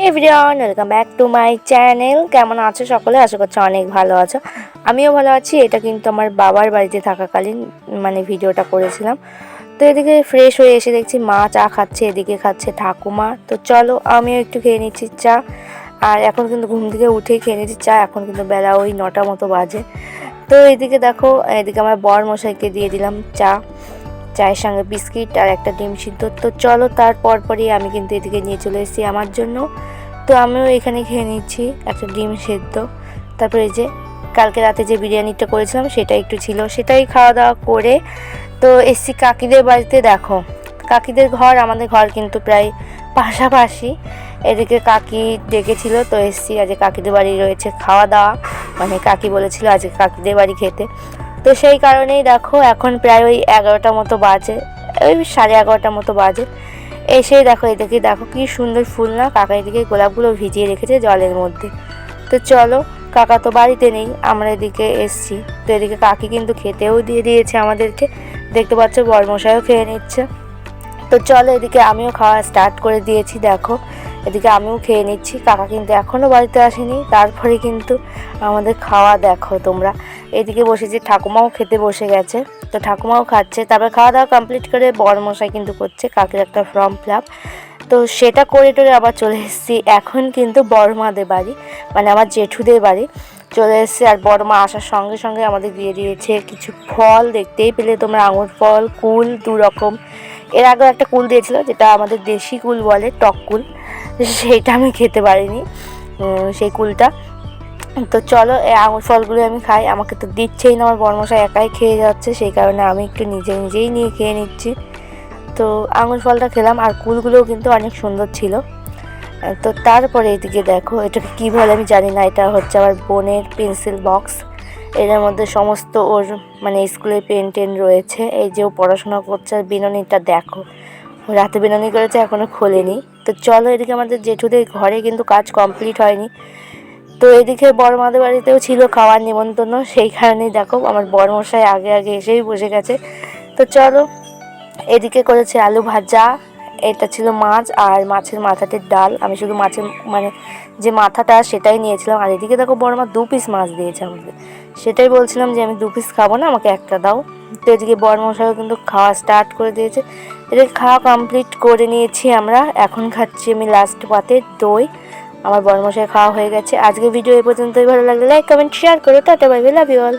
Everyone, welcome back to my channel. কেমন আছো সকলে? আশা করছি অনেক ভালো আছো। আমিও ভালো আছি। এটা কিন্তু আমার বাবার বাড়িতে থাকাকালীন ভিডিওটা করেছিলাম। তো এদিকে ফ্রেশ হয়ে এসে দেখছি মা চা খাচ্ছে, এদিকে খাচ্ছে ঠাকুমা। তো চলো আমিও একটু খেয়ে নিচ্ছি চা। আর এখন কিন্তু ঘুম থেকে উঠেই খেয়ে নিচ্ছি চা। এখন কিন্তু বেলা ওই 9টা মতো বাজে। তো এদিকে দেখো, এদিকে আমার বর মশাইকে দিয়ে দিলাম চা, চায়ের সঙ্গে বিস্কিট আর একটা ডিম সিদ্ধ। তো চলো তার পরই আমি কিন্তু এদিকে নিয়ে চলে এসেছি আমার জন্য। তো আমিও এখানে খেয়ে নিচ্ছি একটা ডিম সেদ্ধ। তারপরে এই যে কালকে রাতে যে বিরিয়ানিটা করেছিলাম সেটা একটু ছিল, সেটাই খাওয়া দাওয়া করে তো এসছি কাকিদের বাড়িতে। দেখো কাকিদের ঘর আমাদের ঘর কিন্তু প্রায় পাশাপাশি। এদিকে কাকি ডেকেছিল, তো এসছি আজকে কাকিদের বাড়ি রয়েছে খাওয়া দাওয়া, কাকি বলেছিল আজকে কাকিদের বাড়ি খেতে। তো সেই কারণেই দেখো এখন প্রায় ওই 11টা মতো বাজে, ওই 11:30 মতো বাজে। এসেই দেখো এদিকে দেখো কি সুন্দর ফুল না, কাকা এদিকে গোলাপগুলো ভিজিয়ে রেখেছে জলের মধ্যে। তো চলো, কাকা তো বাড়িতে নেই, আমরা এদিকে এসছি। তো এদিকে কাকি কিন্তু খেতেও দিয়ে দিয়েছে আমাদেরকে, দেখতে পাচ্ছ বরমশাইও খেয়ে নিচ্ছে। তো চলো এদিকে আমিও খাওয়া স্টার্ট করে দিয়েছি। দেখো এদিকে আমিও খেয়ে নিচ্ছি, কাকা কিন্তু এখনও বাড়িতে আসেনি। তারপরে কিন্তু আমাদের খাওয়া দেখো তোমরা। এদিকে বসেছি, ঠাকুমাও খেতে বসে গেছে, তো ঠাকুমাও খাচ্ছে। তারপর খাওয়া দাওয়া কমপ্লিট করে বরমশাই কিন্তু করছে কাকির একটা ফর্ম ফিল আপ। তো সেটা করে টোরে আবার চলে এসেছি এখন কিন্তু বড়মাদের বাড়ি, আমার জেঠুদের বাড়ি চলে এসেছি। আর বড়মা আসার সঙ্গে সঙ্গে আমাদের দিয়ে দিয়েছে কিছু ফল, দেখতেই পেলে তোমরা, আঙুর ফল, কুল 2 রকম। এর আগেও একটা কুল দিয়েছিল যেটা আমাদের দেশি কুল বলে, টক কুল, সেইটা আমি খেতে পারিনি সেই কুলটা। তো চলো এই আঙুর ফলগুলো আমি খাই, আমাকে তো দিচ্ছেই না, আমার বড়মশাই একাই খেয়ে যাচ্ছে, সেই কারণে আমি একটু নিজেই নিয়ে খেয়ে নিচ্ছি। তো আঙুর ফলটা খেলাম, আর কুলগুলোও কিন্তু অনেক সুন্দর ছিল। তো তারপরে এদিকে দেখো, এটাকে কী বলে আমি জানি না, এটা হচ্ছে আমার বোনের পেন্সিল বক্স। এর মধ্যে সমস্ত ওর স্কুলের পেন টেন রয়েছে। এই যে ও পড়াশোনা করছে। আর বিনুনিটা দেখো, রাতে বিনুনি করেছে, এখনও খোলেনি। তো চলো এদিকে আমাদের জেঠুদের ঘরে কিন্তু কাজ কমপ্লিট হয়নি। তো এদিকে বড়মাদের বাড়িতেও ছিল খাওয়ার নিমন্ত্রণ, সেই কারণেই দেখো আমার বড়মশাই আগে এসেই বসে গেছে। তো চলো এদিকে করেছে আলু ভাজা, এটা ছিল মাছ আর মাছের মাথাটির ডাল। আমি শুধু মাছের যে মাথাটা সেটাই নিয়েছিলাম। আর এদিকে দেখো বড়মা 2 পিস মাছ দিয়েছে আমাদের, সেটাই বলছিলাম যে আমি 2 পিস খাবো না, আমাকে একটা দাও। তো এদিকে বড়মশাইও কিন্তু খাওয়া স্টার্ট করে দিয়েছে। এদিকে খাওয়া কমপ্লিট করে নিয়েছি আমরা, এখন খাচ্ছি আমি লাস্ট পাতে দই। আমার বড়মশাই খাওয়া হয়ে গেছে। আজকে ভিডিও এই পর্যন্তই। ভালো লাগলে লাইক কমেন্ট শেয়ার করো। Tata bye bye, love you all.